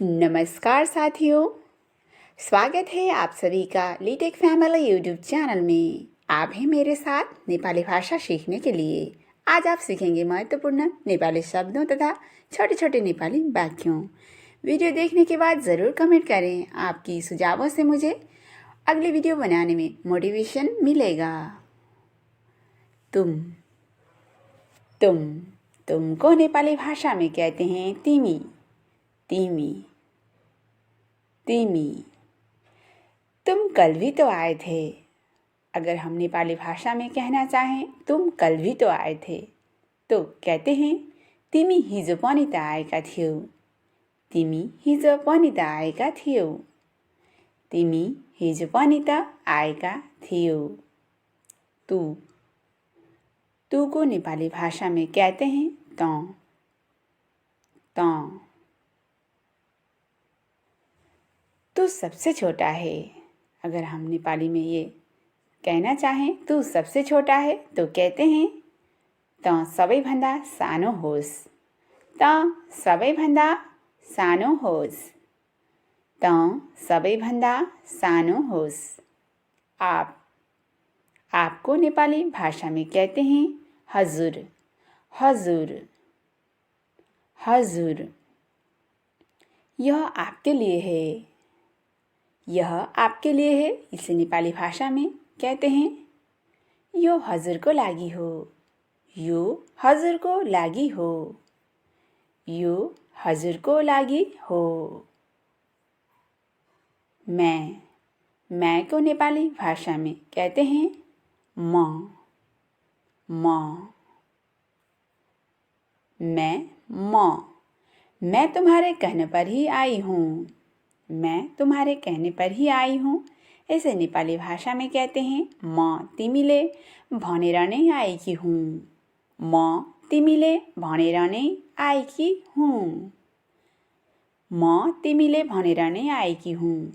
नमस्कार साथियों, स्वागत है आप सभी का लीटेक फैमिली यूट्यूब चैनल में। आप हैं मेरे साथ नेपाली भाषा सीखने के लिए। आज आप सीखेंगे महत्वपूर्ण नेपाली शब्दों तथा छोटे छोटे नेपाली वाक्यों। वीडियो देखने के बाद ज़रूर कमेंट करें। आपकी सुझावों से मुझे अगली वीडियो बनाने में मोटिवेशन मिलेगा। तुमको नेपाली भाषा में कहते हैं तिमी। तुम कल भी तो आए थे। अगर हम नेपाली भाषा में कहना चाहें तुम कल भी तो आए थे तो कहते हैं तिमी हिजो पनि त आएका थियौ। तिमी हिजो पनि त आएका थियौ। तिमी हिजो पनि त आएका थियौ। तू को नेपाली भाषा में कहते हैं तँ। तू सबसे छोटा है। अगर हम नेपाली में ये कहना चाहें तू सबसे छोटा है तो कहते हैं तँ सबैभन्दा सानो होस्। तँ सबैभन्दा सानो होस्। तँ सबैभन्दा सानो होस्। आपको नेपाली भाषा में कहते हैं हजुर। यह आपके लिए है। यह आपके लिए है, इसे नेपाली भाषा में कहते हैं यो हजुरको लागि हो। यो हजुरको लागि हो। यो हजुरको लागि हो। मैं को नेपाली भाषा में कहते हैं म। मैं तुम्हारे कहने पर ही आई हूँ। मैं तुम्हारे कहने पर ही आई हूँ। इसे नेपाली भाषा में कहते हैं म तिमीले भनेर नै आएकी हुँ। म तिमीले भनेर नै आएकी हुँ। म तिमीले भनेर नै आएकी हुँ।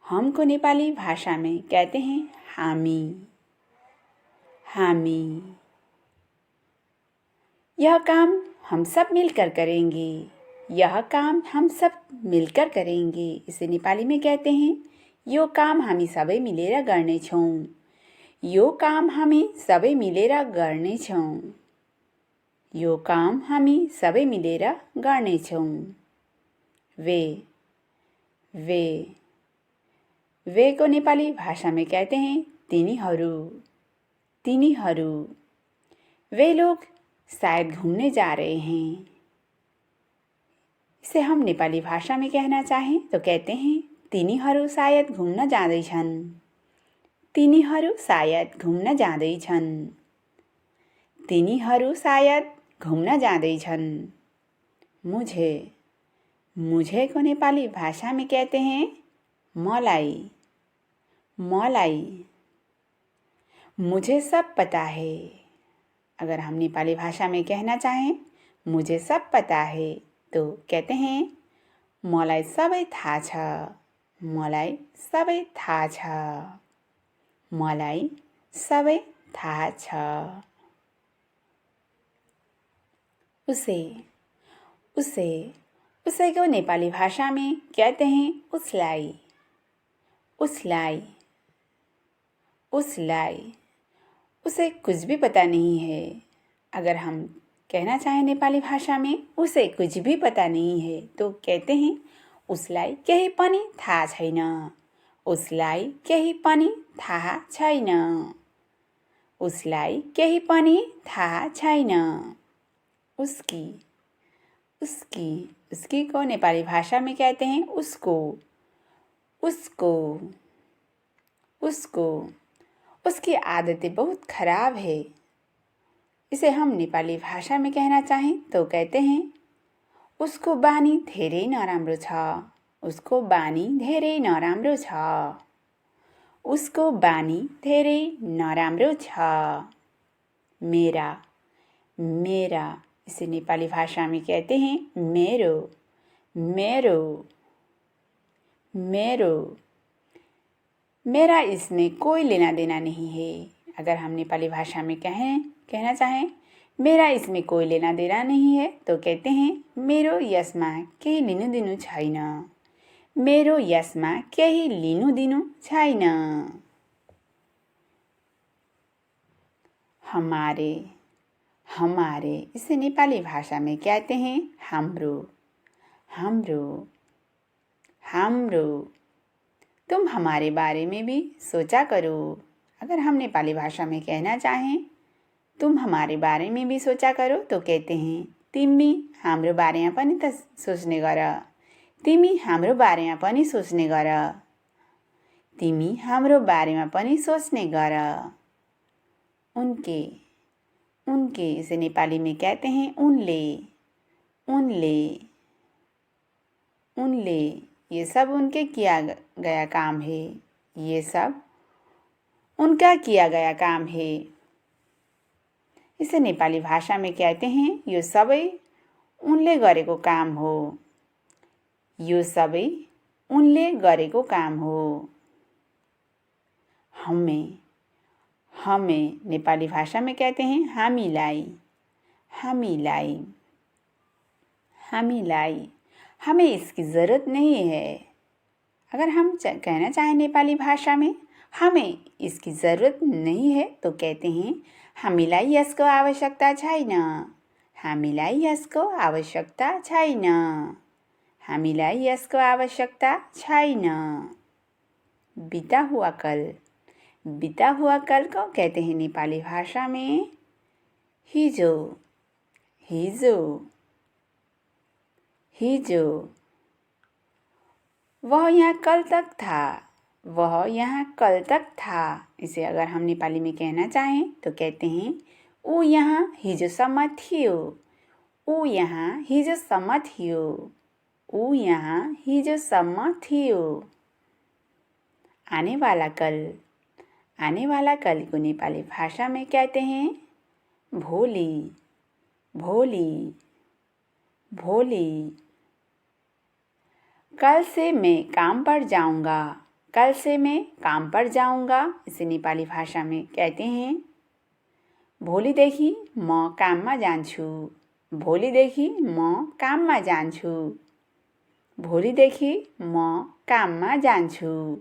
हमको नेपाली भाषा में कहते हैं हामी। यह काम हम सब मिलकर करेंगे। यह काम हम सब मिलकर करेंगे। इसे नेपाली में कहते हैं यो काम हामी सबै मिलेर गर्नेछौँ। यो काम हामी सबै मिलेर गर्नेछौँ। यो काम हामी सबै मिलेर गर्नेछौँ। वे को नेपाली भाषा में कहते हैं तिनीहरू। वे लोग शायद घूमने जा रहे हैं। इसे हम नेपाली भाषा में कहना चाहें तो कहते हैं तिनीहरू सायद घुम्न जाँदैछन्। तिनीहरू सायद घुम्न जाँदैछन्। तिनीहरू सायद घुम्न जाँदैछन्। मुझे को नेपाली भाषा में कहते हैं मलाई। मुझे सब पता है। अगर हम नेपाली भाषा में कहना चाहें मुझे सब पता है तो कहते हैं मलाई सबै थाहा छ। मलाई सबै थाहा छ। मलाई सबै थाहा छ। उसे को नेपाली भाषा में कहते हैं उसलाई। उसे कुछ भी पता नहीं है। अगर हम कहना चाहें नेपाली भाषा में उसे कुछ भी पता नहीं है तो कहते हैं उसलाई केही पनि थाहा छैन। उसलाई केही पनि थाहा छैन। उसलाई केही पनि थाहा छैन। उसकी को नेपाली भाषा में कहते हैं उसको। उसकी आदतें बहुत खराब है। इसे हम नेपाली भाषा में कहना चाहें तो कहते हैं उसको बानी धेरै नराम्रो छ। उसको बानी धेरै नराम्रो छ। उसको बानी धेरै नराम्रो छ। मेरा इसे नेपाली भाषा में कहते हैं मेरा इसमें कोई लेना देना नहीं है। अगर हम नेपाली भाषा में कहना चाहें मेरा इसमें कोई लेना देना नहीं है तो कहते हैं मेरो यसमा केही लिनु दिनु छैन। मेरो यसमा केही लिनु दिनु छैन। हमारे, हमारे इसे नेपाली भाषा में कहते हैं हाम्रो, हाम्रो, हाम्रो। तुम हमारे बारे में भी सोचा करो। अगर हम नेपाली भाषा में कहना चाहें तुम हमारे बारे में भी सोचा करो तो कहते हैं तिमी हाम्रो बारेमा पनि त सोच्ने गर। तिमी हाम्रो बारेमा पनि सोच्ने गर। तिमी हाम्रो बारेमा पनि सोच्ने गर। उनके, उनके इसे नेपाली में कहते हैं उनले, उनले, उनले। ये सब उनके किया गया काम है। ये सब उनका किया गया काम है। इसे नेपाली भाषा में कहते हैं यो सबै उनले गरेको काम हो। यो सबै उनले गरेको काम हो। हमें, हमें नेपाली भाषा में कहते हैं हामीलाई, हामीलाई, हामीलाई। हमें इसकी ज़रूरत नहीं है। अगर हम कहना चाहें नेपाली भाषा में हमें इसकी ज़रूरत नहीं है तो कहते हैं हामीलाई यसको आवश्यकता छैन। हामीलाई यसको आवश्यकता छैन। हामीलाई यसको आवश्यकता छैन। बीता हुआ कल, बीता हुआ कल को कहते हैं नेपाली भाषा में हिजो, हिजो, हिजो। वह यहाँ कल तक था। वह यहाँ कल तक था। इसे अगर हम नेपाली में कहना चाहें तो कहते हैं ऊ यहाँ हिजोसम्म थियो। ऊ यहाँ हिजोसम्म थियो। ऊ यहाँ हिजोसम्म थियो। आने वाला कल, आने वाला कल को नेपाली भाषा में कहते हैं भोलि, भोलि, भोलि। कल से मैं काम पर जाऊंगा। कल से मैं काम पर जाऊंगा। इसे नेपाली भाषा में कहते हैं भोलिदेखि म काममा जान्छु। भोलिदेखि म काममा जान्छु। भोलिदेखि म काममा जान्छु।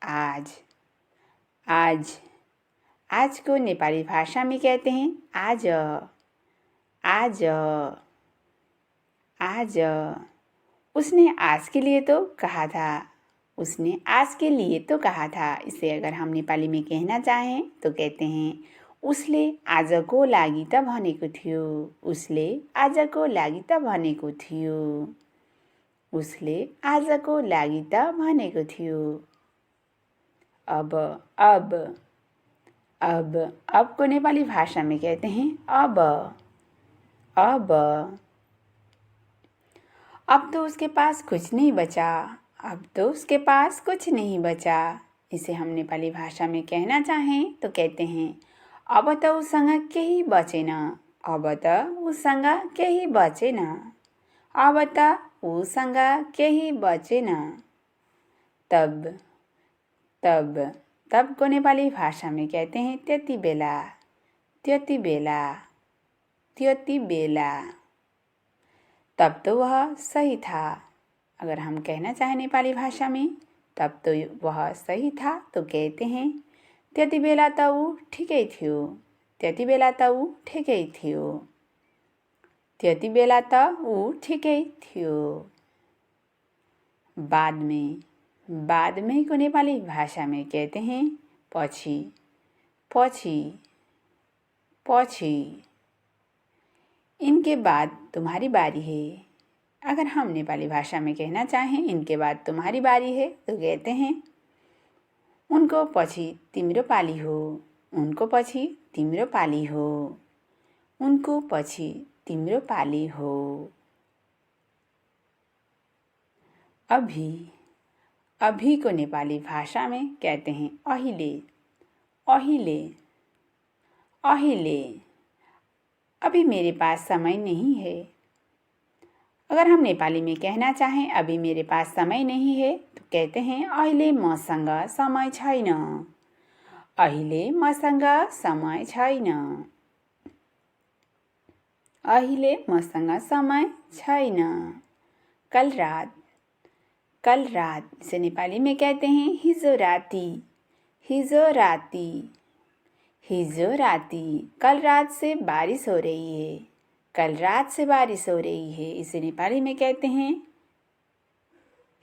आज, आज, आज को नेपाली भाषा में कहते हैं आज, आज, आज। उसने आज के लिए तो कहा था। उसने आज के लिए तो कहा था। इसे अगर हम नेपाली में कहना चाहें तो कहते हैं उसले आजको लागि त भनेको थियो। उसले आजको लागि त भनेको थियो। उसले आजको लागि त भनेको थियो। अब, अब, अब को नेपाली भाषा में कहते हैं अब, अब। अब तो उसके पास कुछ नहीं बचा। अब तो उसके पास कुछ नहीं बचा। इसे हम नेपाली भाषा में कहना चाहें तो कहते हैं अब त उसँग केही बचेन। अब त उसँग केही बचेन। अब त उसँग केही बचेन। तब, तब, तब को नेपाली भाषा में कहते हैं त्यति बेला, त्यति बेला, त्यति बेला। तब तो वह सही था। अगर हम कहना चाहें नेपाली भाषा में तब तो वह सही था तो कहते हैं त्यति बेला त ऊ ठिकै थियो। त्यति बेला त ऊ ठिकै थियो। त्यति बेला त ऊ ठिकै थियो। बाद में, बाद में को नेपाली भाषा में कहते हैं पछि, पछि, पछि। इनके बाद तुम्हारी बारी है। अगर हम नेपाली भाषा में कहना चाहें इनके बाद तुम्हारी बारी है तो कहते हैं उनको पछि तिम्रो पाली हो। उनको पछि तिम्रो पाली हो। उनको पछि तिम्रो पाली हो। अभी, अभी को नेपाली भाषा में कहते हैं अहिले, अहिले, अहिले। अभी मेरे पास समय नहीं है। अगर हम नेपाली में कहना चाहें अभी मेरे पास समय नहीं है तो कहते हैं अहिले मसँग समय छैन। अहिले मसँग समय छैन। अहिले मसँग समय छैन। कल रात, कल रात से नेपाली में कहते हैं हिजो राती, हिजो राती, हिजो राती। कल रात से बारिश हो रही है, कल रात से बारिश हो रही है। इसे नेपाली में कहते हैं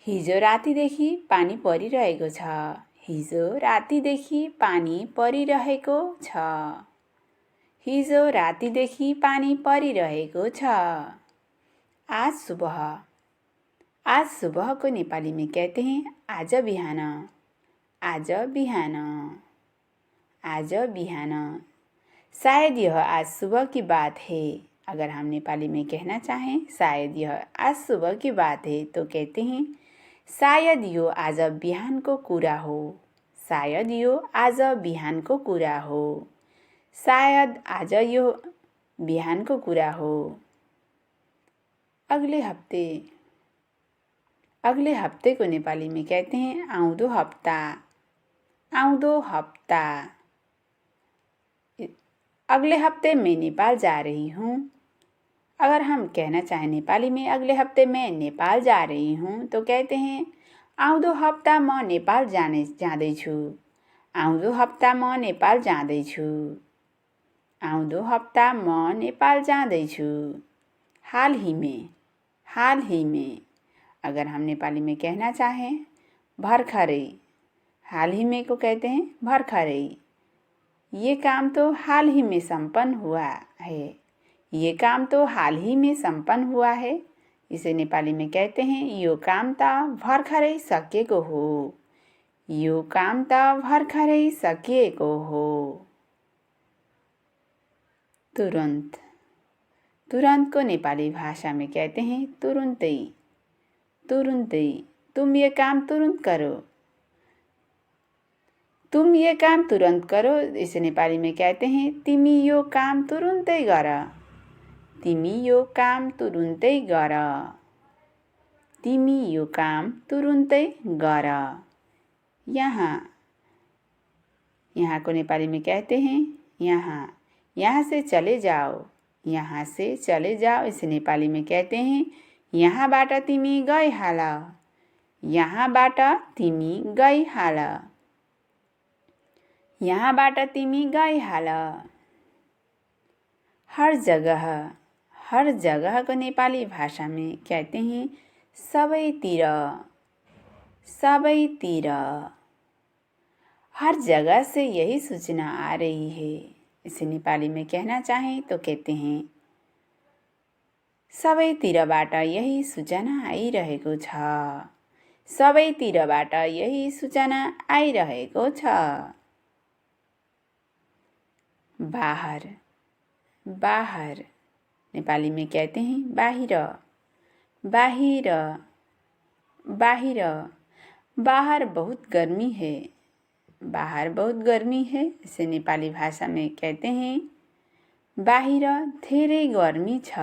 हिजो रातिदेखि पानी परिरहेको छ, हिजो रातिदेखि पानी परिरहेको छ, हिजो रातिदेखि पानी परिरहेको छ। आज सुबह, आज सुबह को नेपाली में कहते हैं आज बिहान, आज बिहान, आज बिहान। शायद यह आज सुबह की बात है। अगर हम नेपाली में कहना चाहें शायद यह आज सुबह की बात है तो कहते हैं शायद यो आज बिहानको कुरा हो, शायद यो आज बिहानको कुरा हो, शायद आज यो बिहानको कुरा हो। अगले हफ्ते, अगले हफ्ते को नेपाली में कहते हैं आउँदो हप्ता, आउँदो हप्ता। अगले हफ्ते मैं नेपाल जा रही हूँ। अगर हम कहना चाहें नेपाली में अगले हफ्ते मैं नेपाल जा रही हूँ तो कहते हैं आउँदो हप्ता म नेपाल जाँदैछु, आउँदो हप्ता म नेपाल जाँदैछु, आउँदो हप्ता म नेपाल जाँदैछु। हाल ही में, हाल ही में। अगर हम नेपाली में कहना चाहें भर्खरै, हाल ही में को कहते हैं भर्खरै। ये काम तो हाल ही में संपन्न हुआ है, ये काम तो हाल ही में संपन्न हुआ है। इसे नेपाली में कहते हैं यो काम त भर्खरै सकिएको हो, यो काम त भर्खरै सकिएको हो। तुरंत, तुरंत को नेपाली भाषा में कहते हैं तुरुन्तै, तुरुन्तै। तुम ये काम तुरंत करो, तुम ये काम तुरंत करो। इसे नेपाली में कहते हैं तिमी यो काम तुरुन्तै गर, तिमी यो काम तुरुन्तै गर, तिमी यो काम तुरुन्तै गर। यहाँ, यहाँ को नेपाली में कहते हैं यहाँ, यहाँ से चले जाओ, यहाँ से चले जाओ। इसे नेपाली में कहते हैं यहाँबाट तिमी गइहाल, यहाँबाट तिमी गइहाल, यहाँबाट तिमी गइहाल। हर जगह, हर जगह को नेपाली भाषा में कहते हैं सबैतिर, सबैतिर। हर जगह से यही सूचना आ रही है। इसे नेपाली में कहना चाहें तो कहते हैं सबैतिरबाट यही सूचना आइरहेको छ, सबैतिरबाट यही सूचना आइरहेको छ। बाहर, बाहर। नेपाली में कहते हैं बाहिर, बाहिर, बाहिर। बाहर बहुत गर्मी है, बाहर बहुत गर्मी है। इसे नेपाली भाषा में कहते हैं बाहिर धेरै गर्मी छ,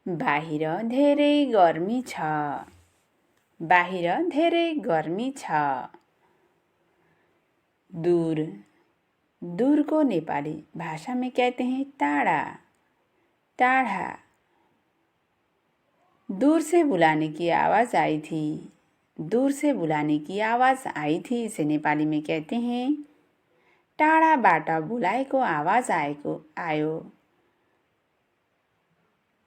बाहिर धेरै गर्मी छ, बाहिर धेरै गर्मी छ। दूर, दूर को नेपाली भाषा में कहते हैं टाढा, टाढा। दूर से बुलाने की आवाज़ आई थी, दूर से बुलाने की आवाज़ आई थी। इसे नेपाली में कहते हैं टाढाबाट बोलाएको आवाज आएको आयो,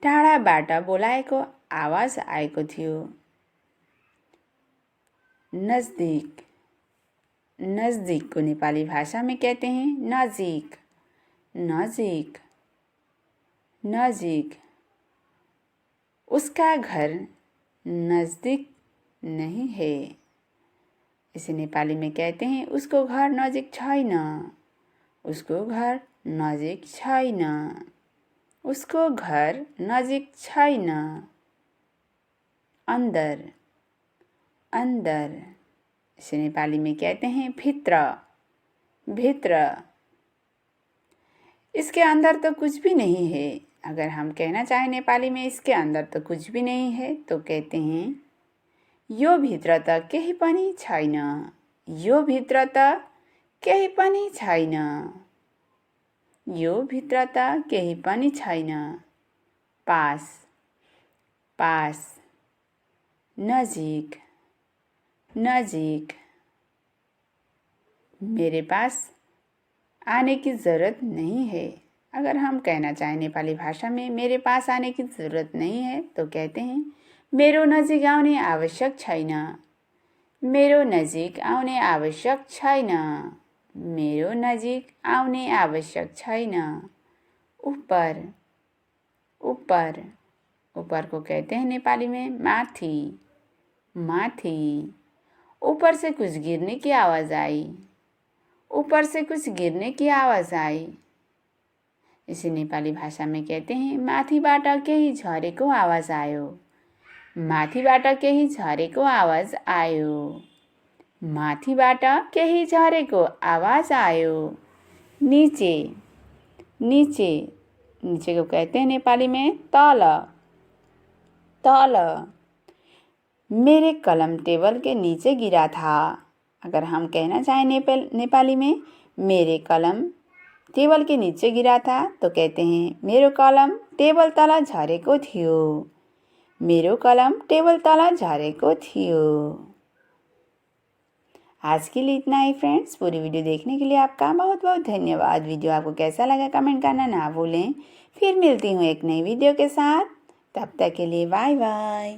टाढाबाट बोलाएको आवाज आएको थियो। नजदीक, नजदीक को नेपाली भाषा में कहते हैं नजीक, नजीक, नजीक। उसका घर नजदीक नहीं है। इसे नेपाली में कहते हैं उसको घर नजिक छैन, उसको घर नजिक छैन, उसको घर नजिक छैन। अंदर, अंदर। इसे नेपाली में कहते हैं भित्र, भित्र। इसके अंदर तो कुछ भी नहीं है। अगर हम कहना चाहें नेपाली में इसके अंदर तो कुछ भी नहीं है तो कहते हैं यो भित्र त केही पनि छैन, यो भित्र त केही पनि छैन, यो भित्र त केही पनि छैन। पास, पास, नजीक, नजीक। मेरे पास आने की ज़रूरत नहीं है। अगर हम कहना चाहें नेपाली भाषा में मेरे पास आने की ज़रूरत नहीं है तो कहते हैं मेरो नजिक आउने आवश्यक छैन। मेरो नजिक आउने आवश्यक छैन। मेरो नजिक आउने आवश्यक छैन। ऊपर, ऊपर, ऊपर को कहते हैं नेपाली में माथि, माथि। ऊपर से कुछ गिरने की आवाज़ आई। ऊपर से कुछ गिरने की आवाज़ आई। इसे नेपाली भाषा में कहते हैं माथिबाट केही झरेको आवाज आयो। माथिबाट केही झरेको आवाज आयो। माथिबाट केही झरेको आवाज आयो। नीचे, नीचे, नीचे को कहते हैं नेपाली में तल, तल। मेरे कलम टेबल के नीचे गिरा था। अगर हम कहना चाहें नेपाली में मेरे कलम टेबल के नीचे गिरा था तो कहते हैं मेरो कलम टेबल तल झरेको थियो। मेरो कलम टेबल तल झरेको थियो। आज के लिए इतना ही फ्रेंड्स। पूरी वीडियो देखने के लिए आपका बहुत बहुत धन्यवाद। वीडियो आपको कैसा लगा कमेंट करना ना भूलें। फिर मिलती हूँ एक नई वीडियो के साथ। तब तक के लिए बाय बाय।